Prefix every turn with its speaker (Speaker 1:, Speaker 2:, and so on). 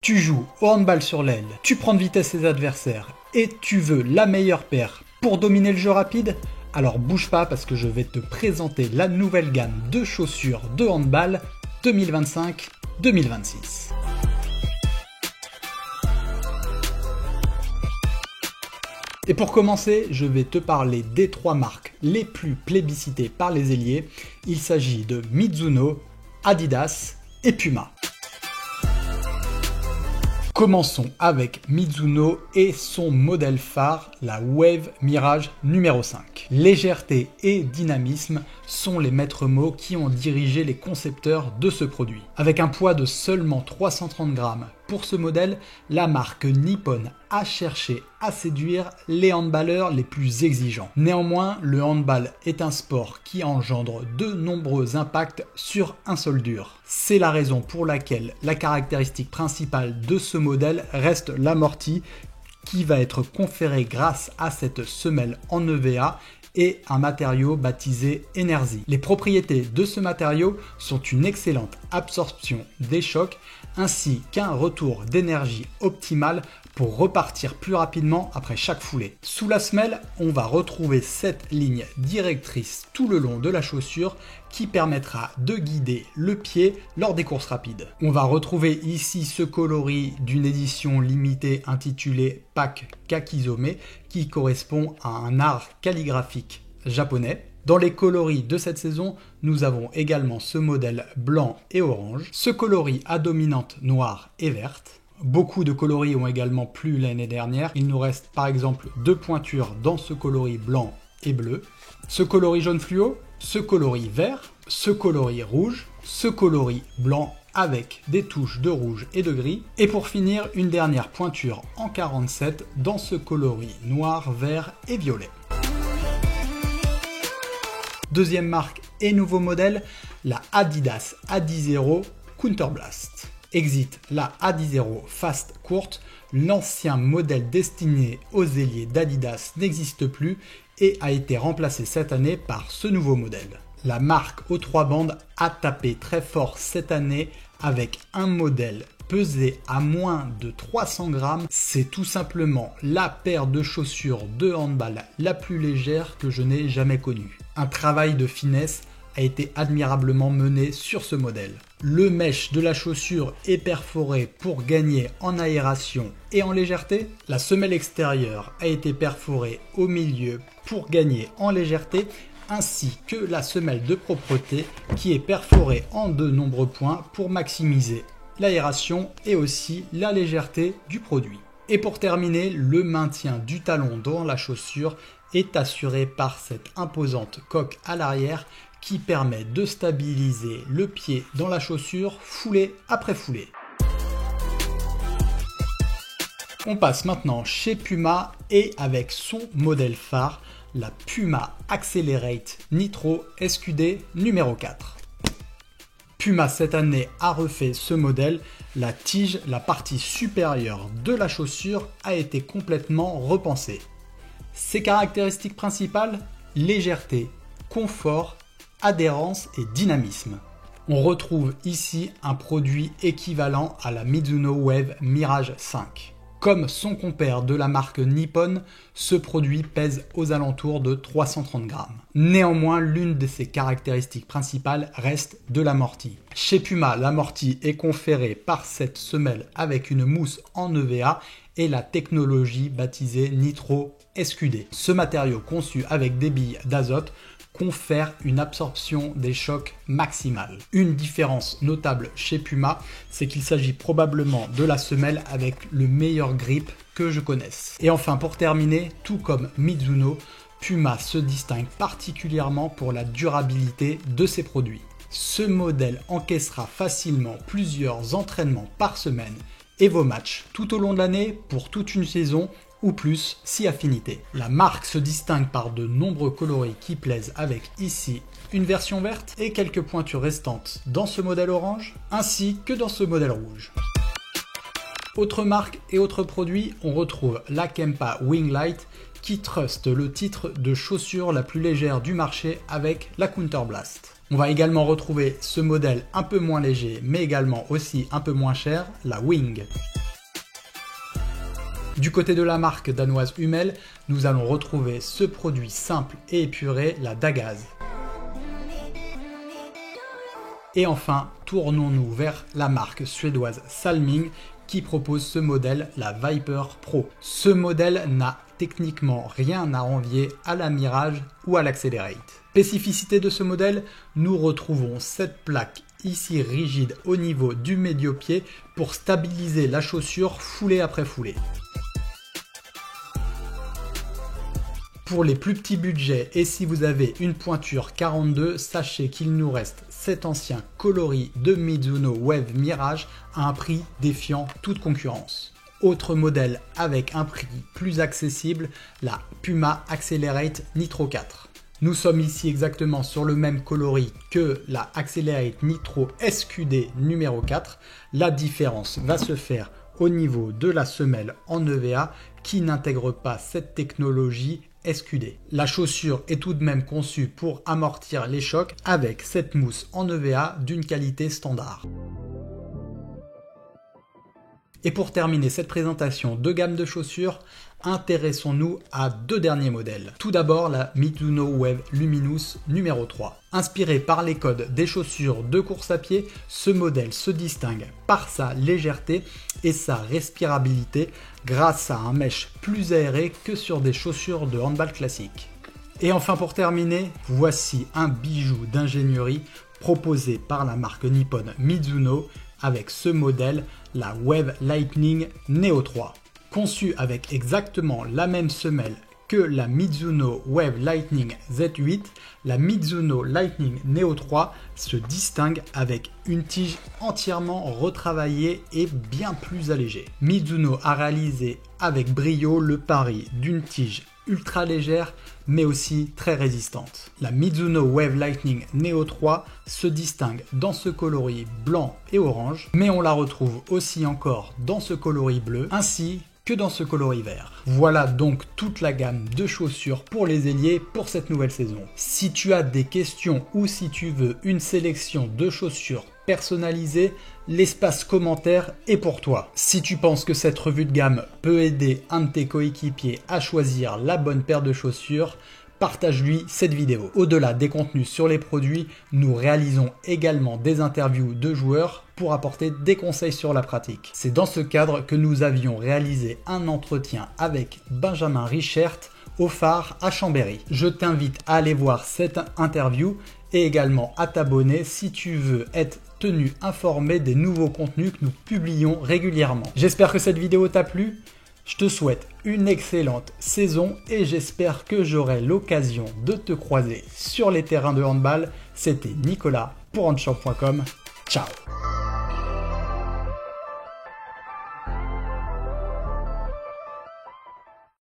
Speaker 1: Tu joues au handball sur l'aile, tu prends de vitesse les adversaires et tu veux la meilleure paire pour dominer le jeu rapide? Alors bouge pas parce que je vais te présenter la nouvelle gamme de chaussures de handball 2025-2026. Et pour commencer, je vais te parler des 3 marques les plus plébiscitées par les ailiers. Il s'agit de Mizuno, Adidas et Puma. Commençons avec Mizuno et son modèle phare, la Wave Mirage numéro 5. Légèreté et dynamisme sont les maîtres mots qui ont dirigé les concepteurs de ce produit. Avec un poids de seulement 330 grammes pour ce modèle, la marque Nippon a cherché à séduire les handballeurs les plus exigeants. Néanmoins, le handball est un sport qui engendre de nombreux impacts sur un sol dur. C'est la raison pour laquelle la caractéristique principale de ce modèle reste l'amorti qui va être conféré grâce à cette semelle en EVA et un matériau baptisé Enerzy. Les propriétés de ce matériau sont une excellente absorption des chocs ainsi qu'un retour d'énergie optimal pour repartir plus rapidement après chaque foulée. Sous la semelle, on va retrouver cette ligne directrice tout le long de la chaussure qui permettra de guider le pied lors des courses rapides. On va retrouver ici ce coloris d'une édition limitée intitulée Pack Kakizome qui correspond à un art calligraphique japonais. Dans les coloris de cette saison, nous avons également ce modèle blanc et orange, ce coloris à dominante noire et verte. Beaucoup de coloris ont également plu l'année dernière. Il nous reste par exemple 2 pointures dans ce coloris blanc et bleu, ce coloris jaune fluo, ce coloris vert, ce coloris rouge, ce coloris blanc avec des touches de rouge et de gris, et pour finir une dernière pointure en 47 dans ce coloris noir, vert et violet. Deuxième marque et nouveau modèle, la Adidas Adizero Counterblast. Exit la Adizero Fast courte, l'ancien modèle destiné aux ailiers d'Adidas n'existe plus et a été remplacé cette année par ce nouveau modèle. La marque aux 3 bandes a tapé très fort cette année avec un modèle pesé à moins de 300 grammes. C'est tout simplement la paire de chaussures de handball la plus légère que je n'ai jamais connue. Un travail de finesse a été admirablement mené sur ce modèle. Le mesh de la chaussure est perforé pour gagner en aération et en légèreté. La semelle extérieure a été perforée au milieu pour gagner en légèreté, ainsi que la semelle de propreté qui est perforée en de nombreux points pour maximiser l'aération et aussi la légèreté du produit. Et pour terminer, le maintien du talon dans la chaussure est assuré par cette imposante coque à l'arrière qui permet de stabiliser le pied dans la chaussure foulée après foulée. On passe maintenant chez Puma et avec son modèle phare, la Puma Accelerate Nitro SQD numéro 4. Puma cette année a refait ce modèle, la tige, la partie supérieure de la chaussure a été complètement repensée. Ses caractéristiques principales, légèreté, confort, adhérence et dynamisme. On retrouve ici un produit équivalent à la Mizuno Wave Mirage 5. Comme son compère de la marque Nippon, ce produit pèse aux alentours de 330 grammes. Néanmoins, l'une de ses caractéristiques principales reste de l'amorti. Chez Puma, l'amorti est conféré par cette semelle avec une mousse en EVA et la technologie baptisée Nitro SQD. Ce matériau conçu avec des billes d'azote confère une absorption des chocs maximale. Une différence notable chez Puma, c'est qu'il s'agit probablement de la semelle avec le meilleur grip que je connaisse. Et enfin pour terminer, tout comme Mizuno, Puma se distingue particulièrement pour la durabilité de ses produits. Ce modèle encaissera facilement plusieurs entraînements par semaine et vos matchs tout au long de l'année pour toute une saison ou plus si affinité. La marque se distingue par de nombreux coloris qui plaisent avec ici une version verte et quelques pointures restantes dans ce modèle orange ainsi que dans ce modèle rouge. Autre marque et autres produits, on retrouve la Kempa Winglight qui truste le titre de chaussure la plus légère du marché avec la Counterblast. On va également retrouver ce modèle un peu moins léger mais également aussi un peu moins cher, la Wing. Du côté de la marque danoise Hummel, nous allons retrouver ce produit simple et épuré, la Dagaz. Et enfin, tournons-nous vers la marque suédoise Salming qui propose ce modèle, la Viper Pro. Ce modèle n'a techniquement rien à envier à la Mirage ou à l'Accelerate. Spécificité de ce modèle, nous retrouvons cette plaque ici rigide au niveau du médio-pied pour stabiliser la chaussure foulée après foulée. Pour les plus petits budgets et si vous avez une pointure 42, sachez qu'il nous reste cet ancien coloris de Mizuno Wave Mirage à un prix défiant toute concurrence. Autre modèle avec un prix plus accessible, la Puma Accelerate Nitro 4. Nous sommes ici exactement sur le même coloris que la Accelerate Nitro SQD numéro 4. La différence va se faire au niveau de la semelle en EVA qui n'intègre pas cette technologie SQD. La chaussure est tout de même conçue pour amortir les chocs avec cette mousse en EVA d'une qualité standard. Et pour terminer cette présentation de gamme de chaussures, intéressons-nous à deux derniers modèles. Tout d'abord la Mizuno Wave Luminous numéro 3. Inspiré par les codes des chaussures de course à pied, ce modèle se distingue par sa légèreté et sa respirabilité grâce à un mesh plus aéré que sur des chaussures de handball classiques. Et enfin pour terminer, voici un bijou d'ingénierie proposé par la marque nippone Mizuno avec ce modèle, la Wave Lightning Neo 3. Conçu avec exactement la même semelle que la Mizuno Wave Lightning Z8, la Mizuno Lightning Neo 3 se distingue avec une tige entièrement retravaillée et bien plus allégée. Mizuno a réalisé avec brio le pari d'une tige ultra légère mais aussi très résistante. La Mizuno Wave Lightning Neo 3 se distingue dans ce coloris blanc et orange, mais on la retrouve aussi encore dans ce coloris bleu ainsi que dans ce coloris vert. Voilà donc toute la gamme de chaussures pour les ailiers pour cette nouvelle saison. Si tu as des questions ou si tu veux une sélection de chaussures personnalisées, l'espace commentaire est pour toi. Si tu penses que cette revue de gamme peut aider un de tes coéquipiers à choisir la bonne paire de chaussures, partage-lui cette vidéo. Au-delà des contenus sur les produits, nous réalisons également des interviews de joueurs pour apporter des conseils sur la pratique. C'est dans ce cadre que nous avions réalisé un entretien avec Benjamin Richert au phare à Chambéry. Je t'invite à aller voir cette interview et également à t'abonner si tu veux être tenu informé des nouveaux contenus que nous publions régulièrement. J'espère que cette vidéo t'a plu. Je te souhaite une excellente saison et j'espère que j'aurai l'occasion de te croiser sur les terrains de handball. C'était Nicolas pour handchamp.com. Ciao.